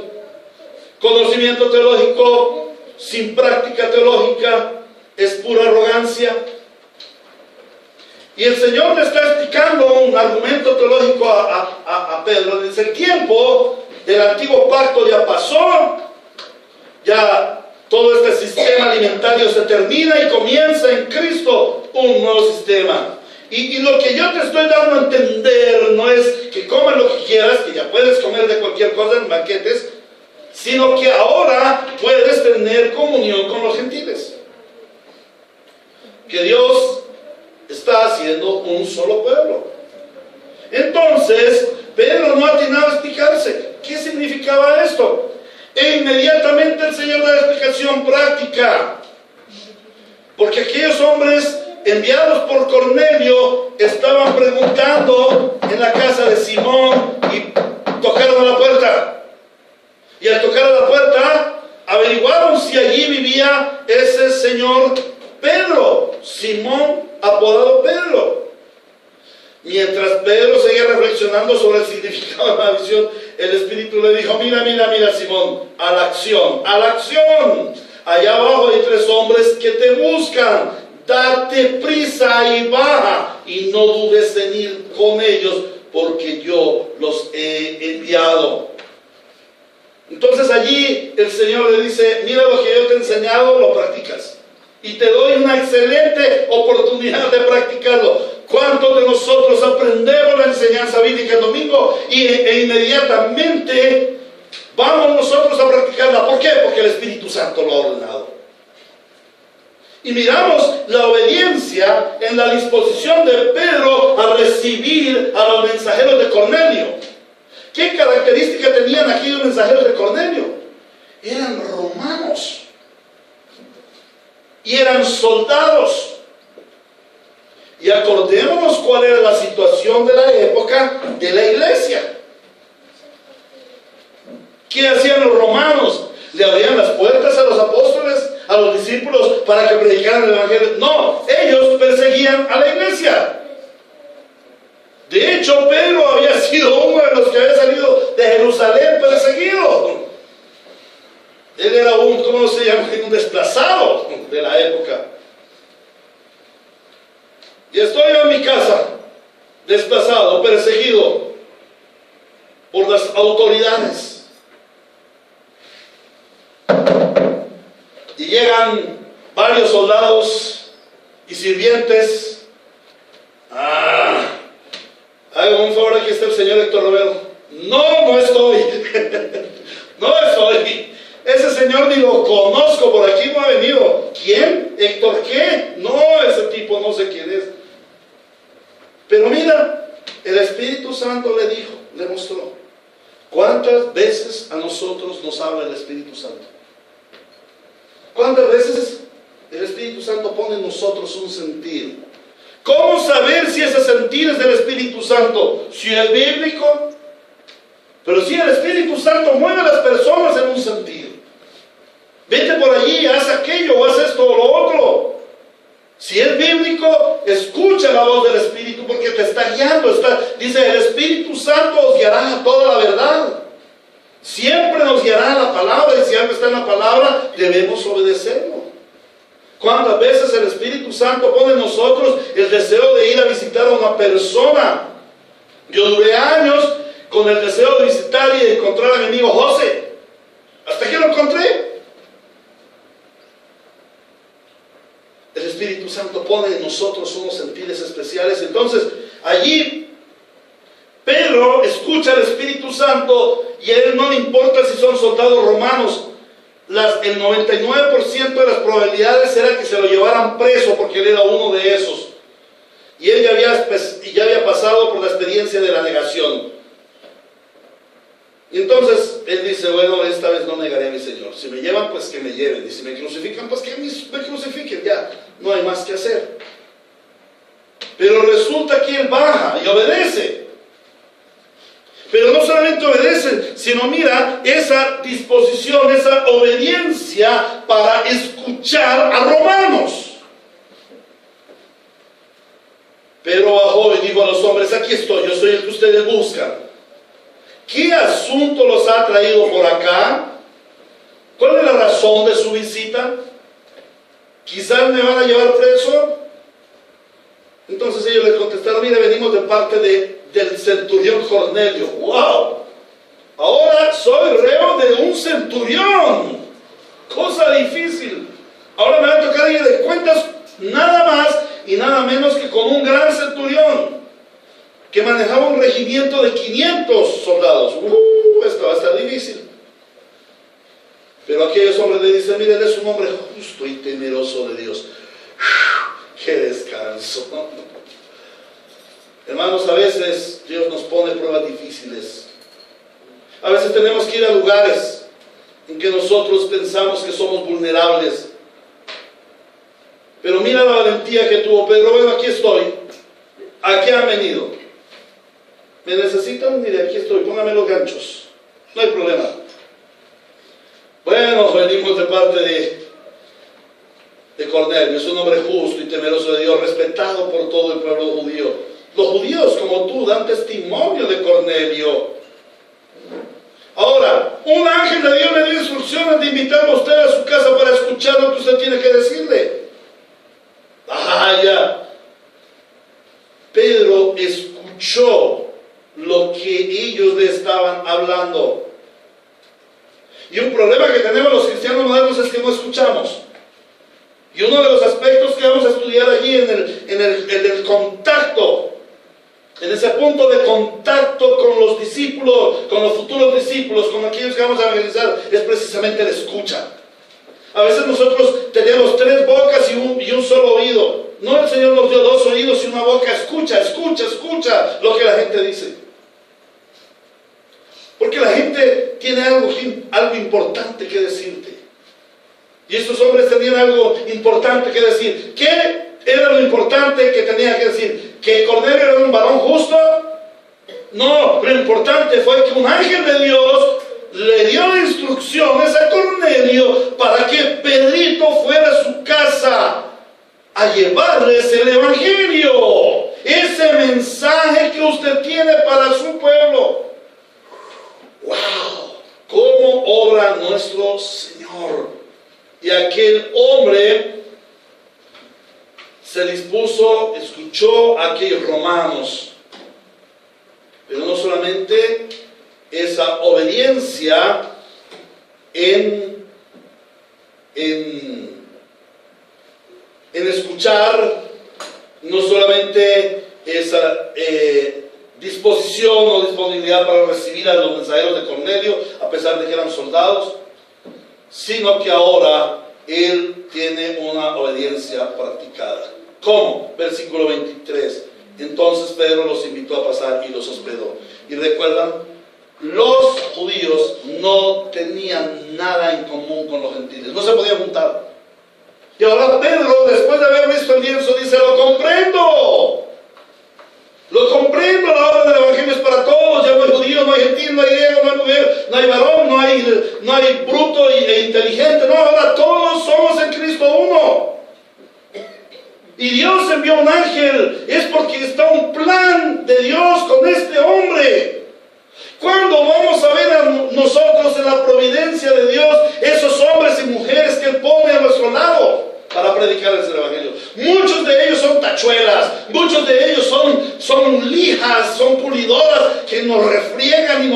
Conocimiento teológico sin práctica teológica es pura arrogancia. Y el Señor le está explicando un argumento teológico a Pedro. Dice: el tiempo del antiguo pacto ya pasó, ya todo este sistema alimentario se termina y comienza en Cristo un nuevo sistema. Y lo que yo te estoy dando a entender no es que comas lo que quieras, que ya puedes comer de cualquier cosa en banquetes, sino que ahora puedes tener comunión con los gentiles. Que Dios está haciendo un solo pueblo. Entonces, Pedro no atinaba a explicarse qué significaba esto. E inmediatamente el Señor da explicación práctica. Porque aquellos hombres enviados por Cornelio estaban preguntando en la casa de Simón y tocaron a la puerta. Y al tocar a la puerta, averiguaron si allí vivía ese señor Pedro, Simón, apodado Pedro. Mientras Pedro seguía reflexionando sobre el significado de la visión, el Espíritu le dijo: mira, Simón, a la acción, a la acción. Allá abajo hay 3 hombres que te buscan. Date prisa y baja, y no dudes en ir con ellos, porque yo los he enviado. Entonces allí el Señor le dice: mira lo que yo te he enseñado, lo practicas. Y te doy una excelente oportunidad de practicarlo. ¿Cuántos de nosotros aprendemos la enseñanza bíblica el domingo e inmediatamente vamos nosotros a practicarla? ¿Por qué? Porque el Espíritu Santo lo ha ordenado. Y miramos la obediencia en la disposición de Pedro a recibir a los mensajeros de Cornelio. ¿Qué característica tenían aquellos mensajeros de Cornelio? Eran romanos. Y eran soldados. Y acordémonos cuál era la situación de la época de la iglesia. ¿Qué hacían los romanos? ¿Le abrían las puertas a los apóstoles, a los discípulos, para que predicaran el evangelio? No, ellos perseguían a la iglesia. De hecho, Pedro había sido uno de los que había salido de Jerusalén perseguido. Él era un, ¿cómo se llama? Un desplazado de la época. Y estoy en mi casa, desplazado, perseguido por las autoridades. Y llegan varios soldados y sirvientes. Haga un favor, aquí está el señor Héctor Romero. No estoy. No estoy. Ese señor ni lo conozco, por aquí no ha venido. ¿Quién? ¿Héctor qué? No, ese tipo no sé quién es. Pero mira, el Espíritu Santo le dijo, le mostró. ¿Cuántas veces a nosotros nos habla el Espíritu Santo? ¿Cuántas veces el Espíritu Santo pone en nosotros un sentir? ¿Cómo saber si ese sentir es del Espíritu Santo? Si es bíblico. Pero si el Espíritu Santo mueve a las personas en un sentir. Vete por allí, haz aquello, o haz esto o lo otro. Si es bíblico, escucha la voz del Espíritu, porque te está guiando. Dice, el Espíritu Santo os guiará a toda la verdad. Siempre nos guiará a la palabra, y si algo está en la palabra, debemos obedecerlo. ¿Cuántas veces el Espíritu Santo pone en nosotros el deseo de ir a visitar a una persona? Yo duré años con el deseo de visitar y de encontrar a mi amigo José, hasta que lo encontré. El Espíritu Santo pone en nosotros unos sentidos especiales. Entonces, allí Pedro escucha al Espíritu Santo y a él no le importa si son soldados romanos. El 99% de las probabilidades era que se lo llevaran preso, porque él era uno de esos. Y él ya había pasado por la experiencia de la negación. Y entonces él dice, bueno, esta vez no negaré a mi Señor. Si me llevan, pues que me lleven. Y si me crucifican, pues que me crucifiquen. Ya, no hay más que hacer. Pero resulta que él baja y obedece. Pero no solamente obedece, sino mira esa disposición, esa obediencia para escuchar a romanos. Pedro bajó y dijo a los hombres, aquí estoy, yo soy el que ustedes buscan. ¿Qué asunto los ha traído por acá? ¿Cuál es la razón de su visita? ¿Quizás me van a llevar preso? Entonces ellos le contestaron, mire, venimos de parte del centurión Cornelio. ¡Wow! Ahora soy reo de un centurión. Cosa difícil. Ahora me va a tocar ir de cuentas nada más y nada menos que con un gran centurión que manejaba un regimiento de 500 soldados. Esto va a estar difícil. Pero aquellos hombres le dicen, mire, él es un hombre justo y temeroso de Dios. ¡Qué descanso! Hermanos, a veces Dios nos pone pruebas difíciles. A veces tenemos que ir a lugares en que nosotros pensamos que somos vulnerables. Pero mira la valentía que tuvo Pedro. Bueno, aquí estoy. ¿A qué han venido? ¿Me necesitan? Mire, aquí estoy. Póngame los ganchos. No hay problema. Bueno, venimos de parte de Cornelio. Es un hombre justo y temeroso de Dios, respetado por todo el pueblo judío. Los judíos como tú dan testimonio de Cornelio. Ahora, un ángel de Dios le dio instrucciones de invitarlo a usted a su casa para escuchar lo que usted tiene que decirle. Ya. Pedro escuchó lo que ellos le estaban hablando. Y un problema que tenemos los cristianos modernos es que no escuchamos. Y uno de los aspectos que vamos a estudiar allí en el contacto, en ese punto de contacto con los discípulos, con los futuros discípulos, con aquellos que vamos a evangelizar, es precisamente la escucha. A veces nosotros tenemos 3 bocas y un solo oído. No, el Señor nos dio 2 oídos y una boca. Escucha lo que la gente dice. Porque la gente tiene algo importante que decirte. Y estos hombres tenían algo importante que decir. ¿Qué era lo importante que tenía que decir? ¿Que Cornelio era un varón justo? No, lo importante fue que un ángel de Dios le dio instrucciones a Cornelio para que Pedrito fuera a su casa a llevarles el evangelio, ese mensaje que usted tiene para su pueblo. ¡Wow! ¿Cómo obra nuestro Señor? Y aquel hombre se dispuso, escuchó a aquellos romanos, pero no solamente esa obediencia en escuchar, no solamente esa disposición o disponibilidad para recibir a los mensajeros de Cornelio, a pesar de que eran soldados, sino que ahora él tiene una obediencia practicada. ¿Cómo? Versículo 23. Entonces Pedro los invitó a pasar y los hospedó. Y recuerdan, los judíos no tenían nada en común con los gentiles, no se podían juntar. Y ahora Pedro, después de haber visto el lienzo, dice: lo comprendo, la obra del evangelio es para todos. Ya no hay judío, no hay gentil, no hay griego, no hay mujer, no hay varón, no hay bruto e inteligente. No, ahora todos somos en Cristo uno. Y Dios envió un ángel, es porque está un plan de Dios con este hombre. ¿Cuándo vamos a ver a nosotros en la providencia de Dios esos hombres y mujeres que Él pone a nuestro lado para predicarles el evangelio? Muchos de ellos son tachuelas, muchos de ellos son lijas, son pulidoras que nos refriegan y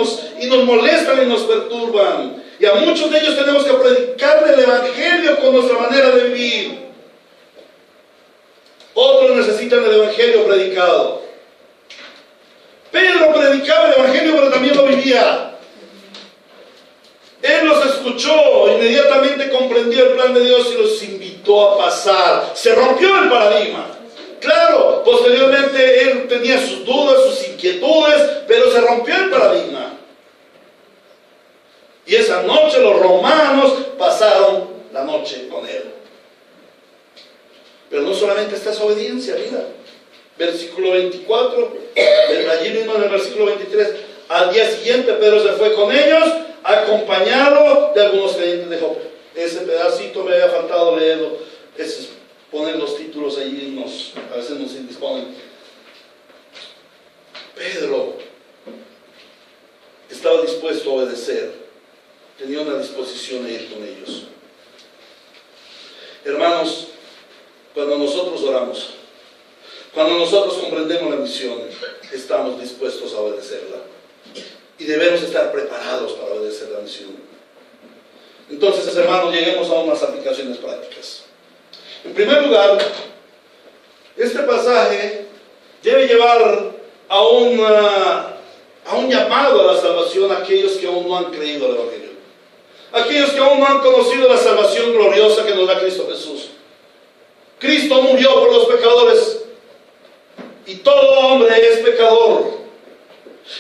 nos molestan y nos perturban. Y a muchos de ellos tenemos que predicarle el evangelio con nuestra manera de vivir. Otros necesitan el evangelio predicado. Pedro predicaba el evangelio, pero también lo vivía. Él los escuchó, inmediatamente comprendió el plan de Dios y los invitó a pasar. Se rompió el paradigma. Claro, posteriormente él tenía sus dudas, sus inquietudes, pero se rompió el paradigma. Y esa noche los romanos pasaron la noche con él. Pero no solamente está esa obediencia, mira. Versículo 24, allí mismo en el versículo 23, al día siguiente Pedro se fue con ellos, acompañado de algunos creyentes de Jope. Ese pedacito me había faltado leerlo. Ponen los títulos allí, a veces nos indisponen. Pedro estaba dispuesto a obedecer, tenía una disposición a ir con ellos. Hermanos, cuando nosotros oramos, cuando nosotros comprendemos la misión, estamos dispuestos a obedecerla. Y debemos estar preparados para obedecer la misión. Entonces, hermanos, lleguemos a unas aplicaciones prácticas. En primer lugar, este pasaje debe llevar a un llamado a la salvación a aquellos que aún no han creído el evangelio. Aquellos que aún no han conocido la salvación gloriosa que nos da Cristo Jesús. Cristo murió por los pecadores. Y todo hombre es pecador.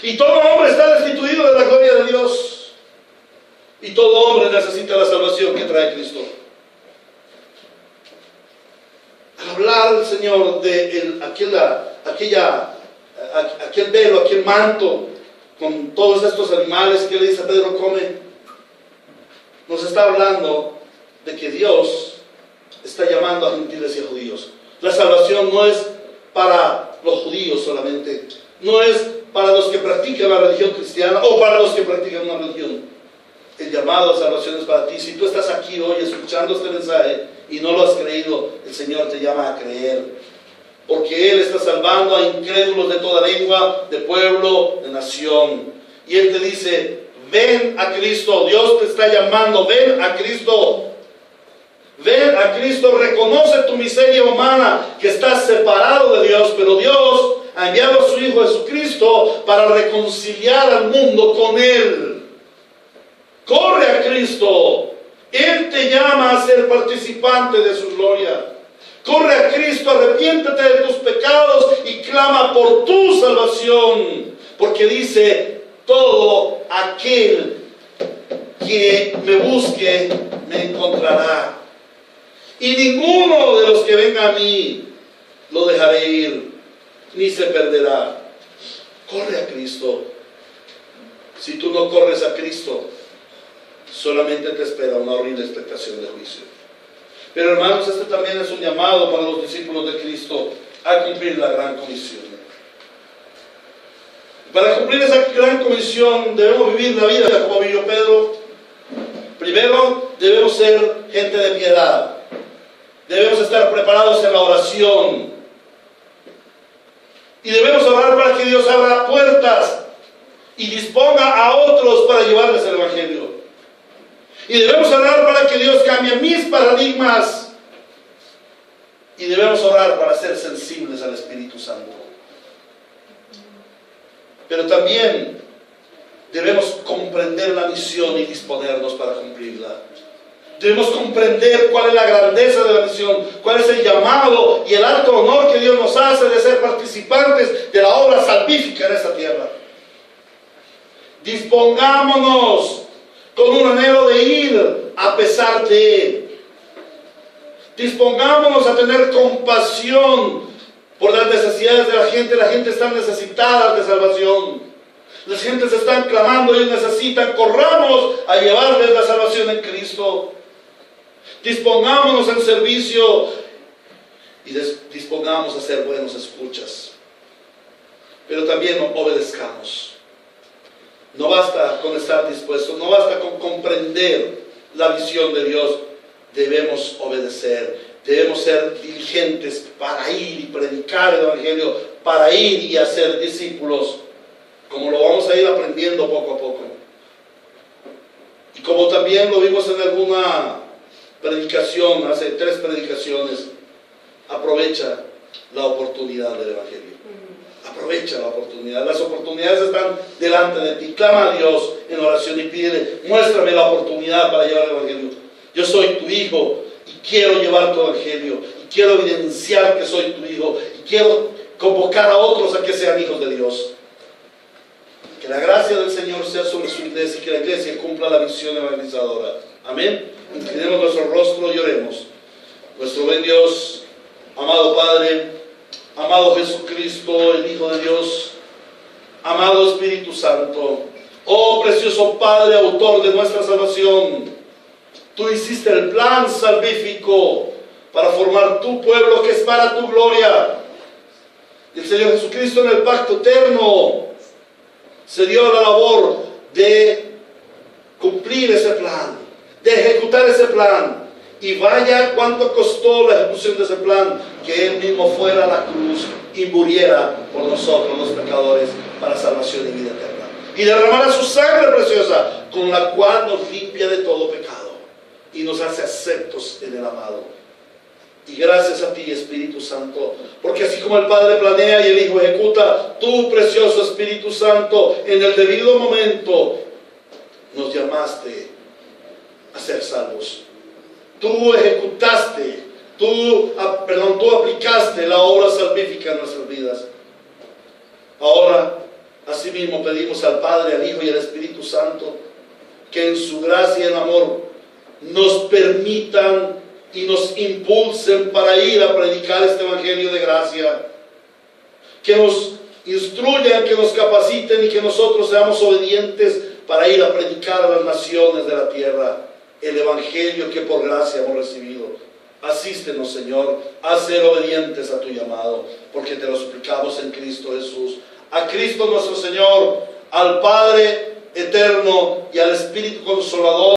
Y todo hombre está destituido de la gloria de Dios. Y todo hombre necesita la salvación que trae Cristo. Al hablar el Señor de aquel velo, aquel manto, con todos estos animales que le dice a Pedro: come, nos está hablando de que Dios está llamando a gentiles y a judíos. La salvación no es para los judíos solamente. No es para los que practican la religión cristiana o para los que practican una religión. El llamado a salvación es para ti. Si tú estás aquí hoy escuchando este mensaje y no lo has creído, el Señor te llama a creer. Porque Él está salvando a incrédulos de toda lengua, de pueblo, de nación. Y Él te dice, ven a Cristo. Dios te está llamando, ven a Cristo. Ven a Cristo, reconoce tu miseria humana, que estás separado de Dios, pero Dios ha enviado a su Hijo Jesucristo para reconciliar al mundo con Él. Corre a Cristo. Él te llama a ser participante de su gloria. Corre a Cristo, arrepiéntete de tus pecados y clama por tu salvación. Porque dice, todo aquel que me busque, me encontrará. Y ninguno de los que venga a mí lo dejaré ir, ni se perderá. Corre a Cristo. Si tú no corres a Cristo, solamente te espera una horrible expectación de juicio. Pero hermanos, este también es un llamado para los discípulos de Cristo a cumplir la gran comisión. Para cumplir esa gran comisión debemos vivir la vida como vivió Pedro. Primero, debemos ser gente de piedad. Debemos estar preparados en la oración. Y debemos orar para que Dios abra puertas y disponga a otros para llevarles el Evangelio. Y debemos orar para que Dios cambie mis paradigmas. Y debemos orar para ser sensibles al Espíritu Santo. Pero también debemos comprender la misión y disponernos para cumplirla. Debemos comprender cuál es la grandeza de la misión, cuál es el llamado y el alto honor que Dios nos hace de ser participantes de la obra salvífica en esta tierra. Dispongámonos con un anhelo de ir a pesar de. Dispongámonos a tener compasión por las necesidades de la gente. La gente está necesitada de salvación. Las gentes están clamando, ellos necesitan. Corramos a llevarles la salvación en Cristo. Dispongámonos en servicio y dispongamos a ser buenos escuchas. Pero también obedezcamos. No basta con estar dispuestos, no basta con comprender la visión de Dios. Debemos obedecer, debemos ser diligentes para ir y predicar el Evangelio, para ir y hacer discípulos, como lo vamos a ir aprendiendo poco a poco. Y como también lo vimos en alguna predicación, hace 3 predicaciones, aprovecha la oportunidad del Evangelio. Aprovecha la oportunidad. Las oportunidades están delante de ti. Clama a Dios en oración y pídele, muéstrame la oportunidad para llevar el Evangelio. Yo soy tu hijo y quiero llevar tu Evangelio. Y quiero evidenciar que soy tu hijo. Y quiero convocar a otros a que sean hijos de Dios. Que la gracia del Señor sea sobre su iglesia y que la iglesia cumpla la misión evangelizadora. Amén. Inclinemos nuestro rostro y oremos. Nuestro buen Dios, amado Padre, amado Jesucristo, el Hijo de Dios, amado Espíritu Santo, oh precioso Padre, autor de nuestra salvación, tú hiciste el plan salvífico para formar tu pueblo que es para tu gloria. Y el Señor Jesucristo en el pacto eterno se dio la labor de cumplir ese plan, de ejecutar ese plan. Y vaya cuánto costó la ejecución de ese plan, que Él mismo fuera a la cruz y muriera por nosotros los pecadores para salvación y vida eterna. Y derramara su sangre preciosa, con la cual nos limpia de todo pecado y nos hace aceptos en el amado. Y gracias a ti, Espíritu Santo, porque así como el Padre planea y el Hijo ejecuta, tú, precioso Espíritu Santo, en el debido momento nos llamaste a ser salvos. Tú ejecutaste, tú aplicaste la obra salvífica en nuestras vidas. Ahora, asimismo, pedimos al Padre, al Hijo y al Espíritu Santo que en su gracia y en amor nos permitan y nos impulsen para ir a predicar este Evangelio de gracia. Que nos instruyan, que nos capaciten y que nosotros seamos obedientes para ir a predicar a las naciones de la tierra el Evangelio que por gracia hemos recibido. Asístenos, Señor, a ser obedientes a tu llamado, porque te lo suplicamos en Cristo Jesús. A Cristo nuestro Señor, al Padre eterno y al Espíritu Consolador.